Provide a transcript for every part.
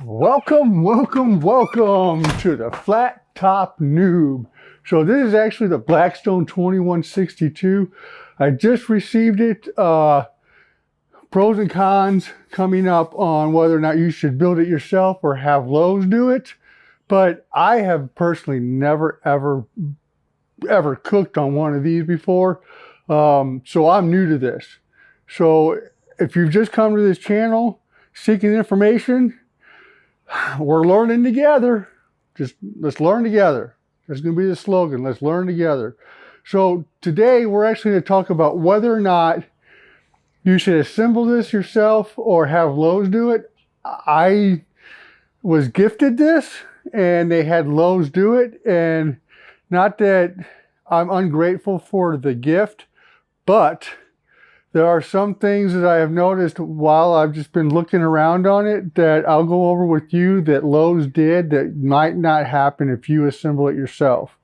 Welcome to the Flat Top Noob. So this is actually the Blackstone 2162. I just received it. Pros and cons coming up on whether or not you should build it yourself or have Lowe's do it. But I have personally never, ever cooked on one of these before. So I'm new to this. So if you've just come to this channel seeking information, we're learning together. Just let's learn together. That's going to be the slogan. Let's learn together. So today we're actually going to talk about whether or not you should assemble this yourself or have Lowe's do it. I was gifted this and they had Lowe's do it, and not that I'm ungrateful for the gift, but there are some things that I have noticed while I've just been looking around on it that I'll go over with you that Lowe's did that might not happen if you assemble it yourself.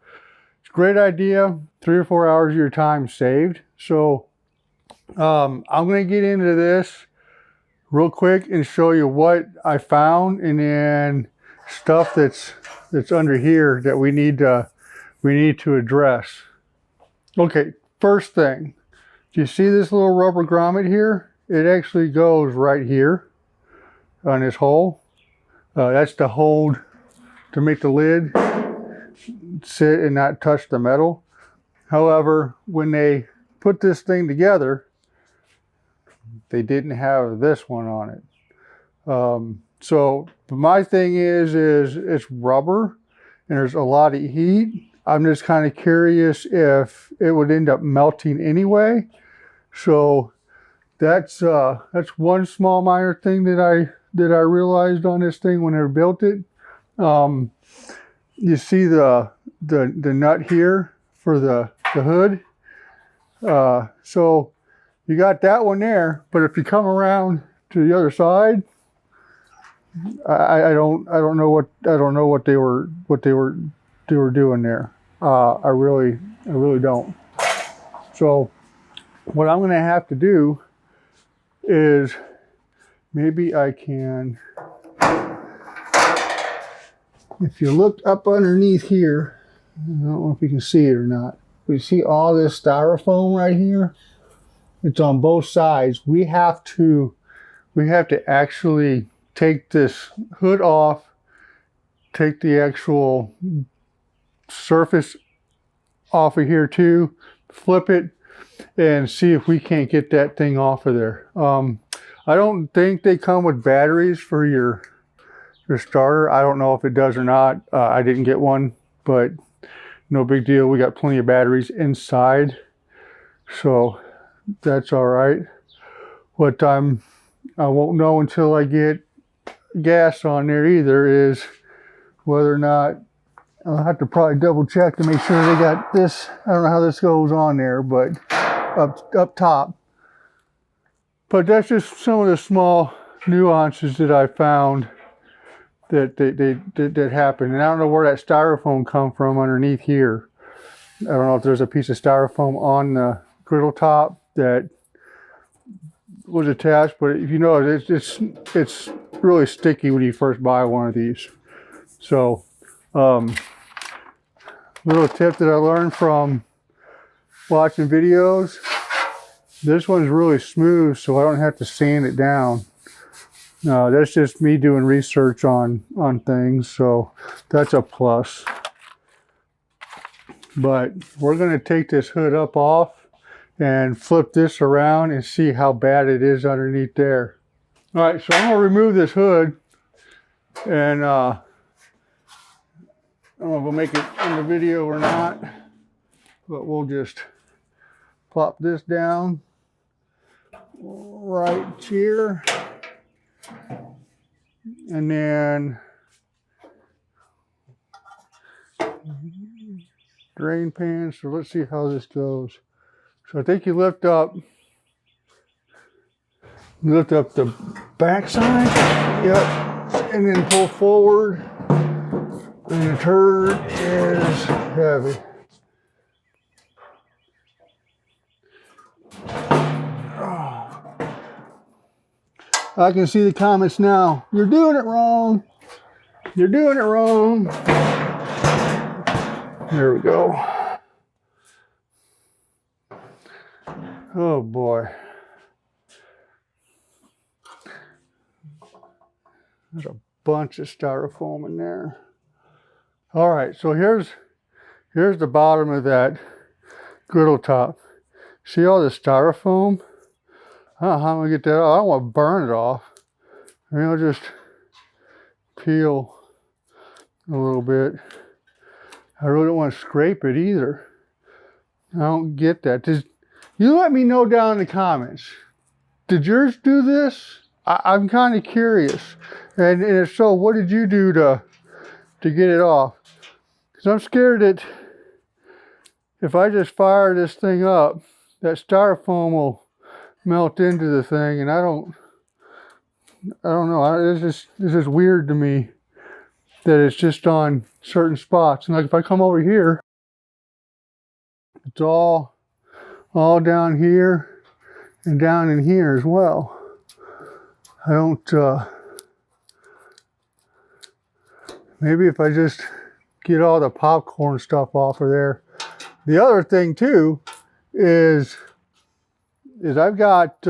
It's a great idea. 3 or 4 hours of your time saved. So I'm going to get into this real quick and show you what I found, and then stuff that's under here that we need to address. Okay, first thing. Do you see this little rubber grommet here? It actually goes right here on this hole. That's to hold, to make the lid sit and not touch the metal. However, when they put this thing together, they didn't have this one on it. So my thing is it's rubber and there's a lot of heat. I'm just kind of curious if it would end up melting anyway. So that's one small minor thing that I realized on this thing when I built it. You see the nut here for the hood. So you got that one there, but if you come around to the other side, I don't know what they were doing there. I really don't. So what I'm going to have to do is maybe I can, if you look up underneath here, I don't know if you can see it or not, but you see all this styrofoam right here? It's on both sides. We have to actually take this hood off, take the actual surface off of here too, flip it, and see if we can't get that thing off of there. I don't think they come with batteries for your starter. I don't know if it does or not. I didn't get one, but no big deal. We got plenty of batteries inside, so that's all right. What I won't know until I get gas on there either is whether or not, I'll have to probably double check to make sure they got this. I don't know how this goes on there, but up top. But that's just some of the small nuances that I found that happened. And I don't know where that styrofoam come from underneath here. I don't know if there's a piece of styrofoam on the griddle top that was attached, but if you know, it's really sticky when you first buy one of these. So little tip that I learned from watching videos, this one's really smooth, so I don't have to sand it down. That's just me doing research on things, so that's a plus. But we're going to take this hood up off and flip this around and see how bad it is underneath there. All right, so I'm going to remove this hood, and I don't know if we'll make it in the video or not, but we'll just plop this down right here, and then drain pan. So let's see how this goes. So I think you lift up the back side, yep, and then pull forward, and the turd is heavy. I can see the comments now. You're doing it wrong. You're doing it wrong. There we go. Oh boy. There's a bunch of styrofoam in there. All right, so here's the bottom of that griddle top. See all the styrofoam? I don't know how I'm gonna get that off. I don't want to burn it off. Maybe I'll just peel a little bit. I really don't want to scrape it either. I don't get that. You let me know down in the comments. Did yours do this? I'm kind of curious. And if so, what did you do to get it off? Because I'm scared that if I just fire this thing up, that styrofoam will melt into the thing, and I don't know. It's just weird to me that it's just on certain spots. And like if I come over here, it's all down here and down in here as well. I don't, maybe if I just get all the popcorn stuff off of there. The other thing too is I've got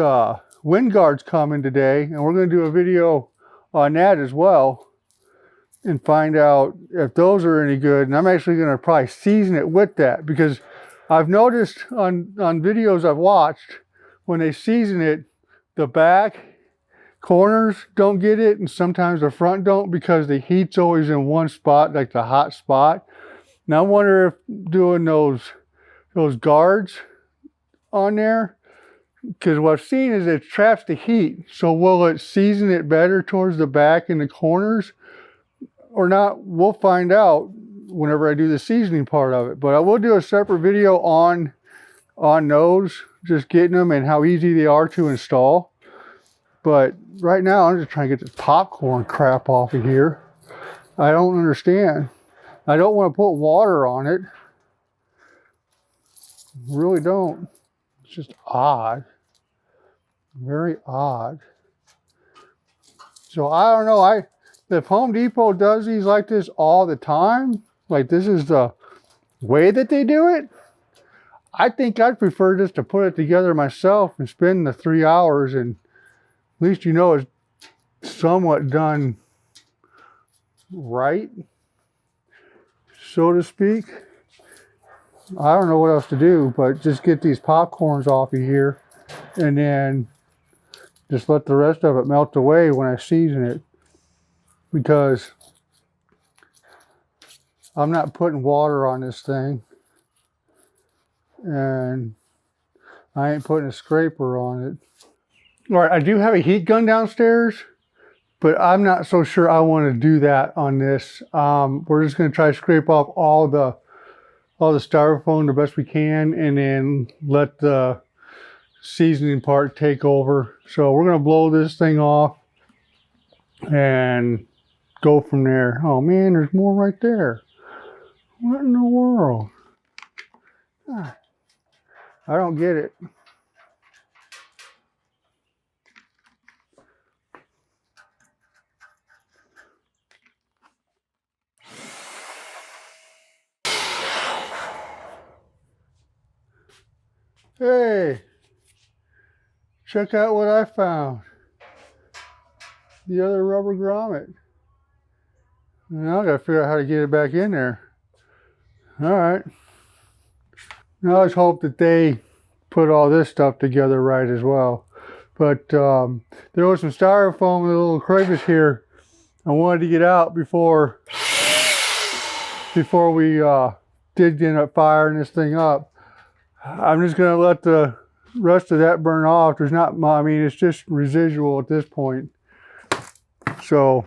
wind guards coming today, and we're going to do a video on that as well and find out if those are any good. And I'm actually going to probably season it with that, because I've noticed on videos I've watched, when they season it, the back corners don't get it, and sometimes the front don't, because the heat's always in one spot, like the hot spot. Now I wonder if doing those guards on there, because what I've seen is it traps the heat. So will it season it better towards the back and the corners or not? We'll find out whenever I do the seasoning part of it. But I will do a separate video on those, just getting them and how easy they are to install. But right now I'm just trying to get this popcorn crap off of here. I don't understand. I don't want to put water on it. Really don't. It's just odd. Very odd. So I don't know. If Home Depot does these like this all the time, like this is the way that they do it, I think I'd prefer just to put it together myself and spend the 3 hours, and at least you know it's somewhat done right, so to speak. I don't know what else to do, but just get these popcorns off of here and then just let the rest of it melt away when I season it, because I'm not putting water on this thing, and I ain't putting a scraper on it. All right, I do have a heat gun downstairs, but I'm not so sure I want to do that on this. We're just going to try to scrape off all the styrofoam the best we can, and then let the seasoning part take over. So we're going to blow this thing off and go from there. Oh man, there's more right there. What in the world? I don't get it. Hey, check out what I found. The other rubber grommet. Now I gotta figure out how to get it back in there. All right. Now let's hope that they put all this stuff together right as well. But there was some styrofoam and a little crevice here I wanted to get out before we did end up firing this thing up. I'm just going to let the rest of that burn off. There's not, I mean, it's just residual at this point. So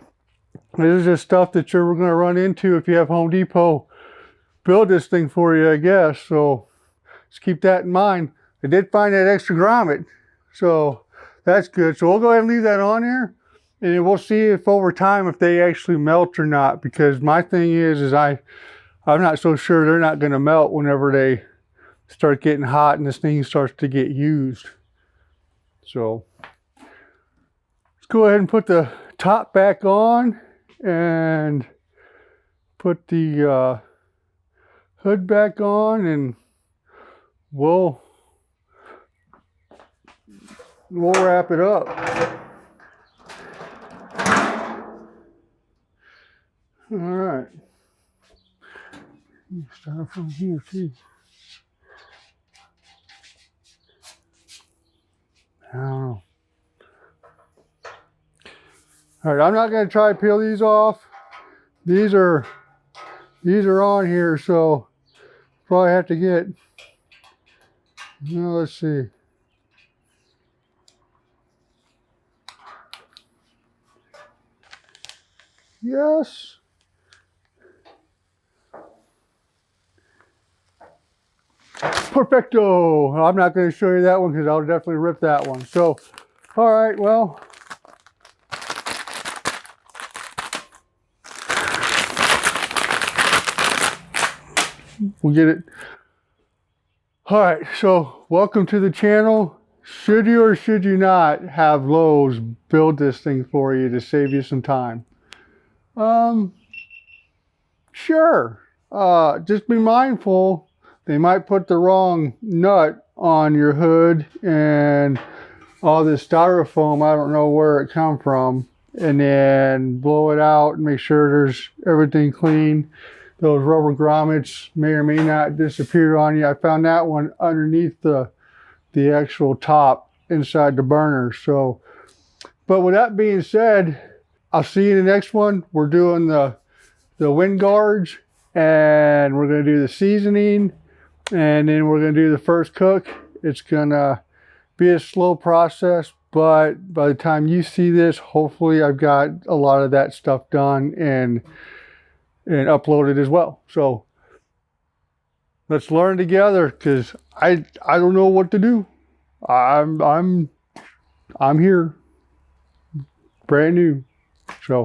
this is just stuff that you're going to run into if you have Home Depot build this thing for you, I guess. So just keep that in mind. I did find that extra grommet, so that's good. So we'll go ahead and leave that on there, and then we'll see if over time if they actually melt or not. Because my thing is I'm not so sure they're not going to melt whenever they start getting hot and this thing starts to get used. So it's go ahead and put the top back on and put the hood back on, and we'll wrap it up. All right. Start from here too. I don't know. All right, I'm not going to try to peel these off. These are on here, so probably have to get. Let's see. Yes. Perfecto. I'm not going to show you that one because I'll definitely rip that one. So, all right, well. We'll get it. All right, so welcome to the channel. Should you or should you not have Lowe's build this thing for you to save you some time? Sure. Just be mindful. They might put the wrong nut on your hood and all this styrofoam, I don't know where it come from, and then blow it out and make sure there's everything clean. Those rubber grommets may or may not disappear on you. I found that one underneath the actual top inside the burner. So, but with that being said, I'll see you in the next one. We're doing the wind guards, and we're going to do the seasoning, and then we're going to do the first cook. It's going to be a slow process, but by the time you see this, hopefully I've got a lot of that stuff done and uploaded as well. So let's learn together, because I don't know what to do. I'm here, brand new. So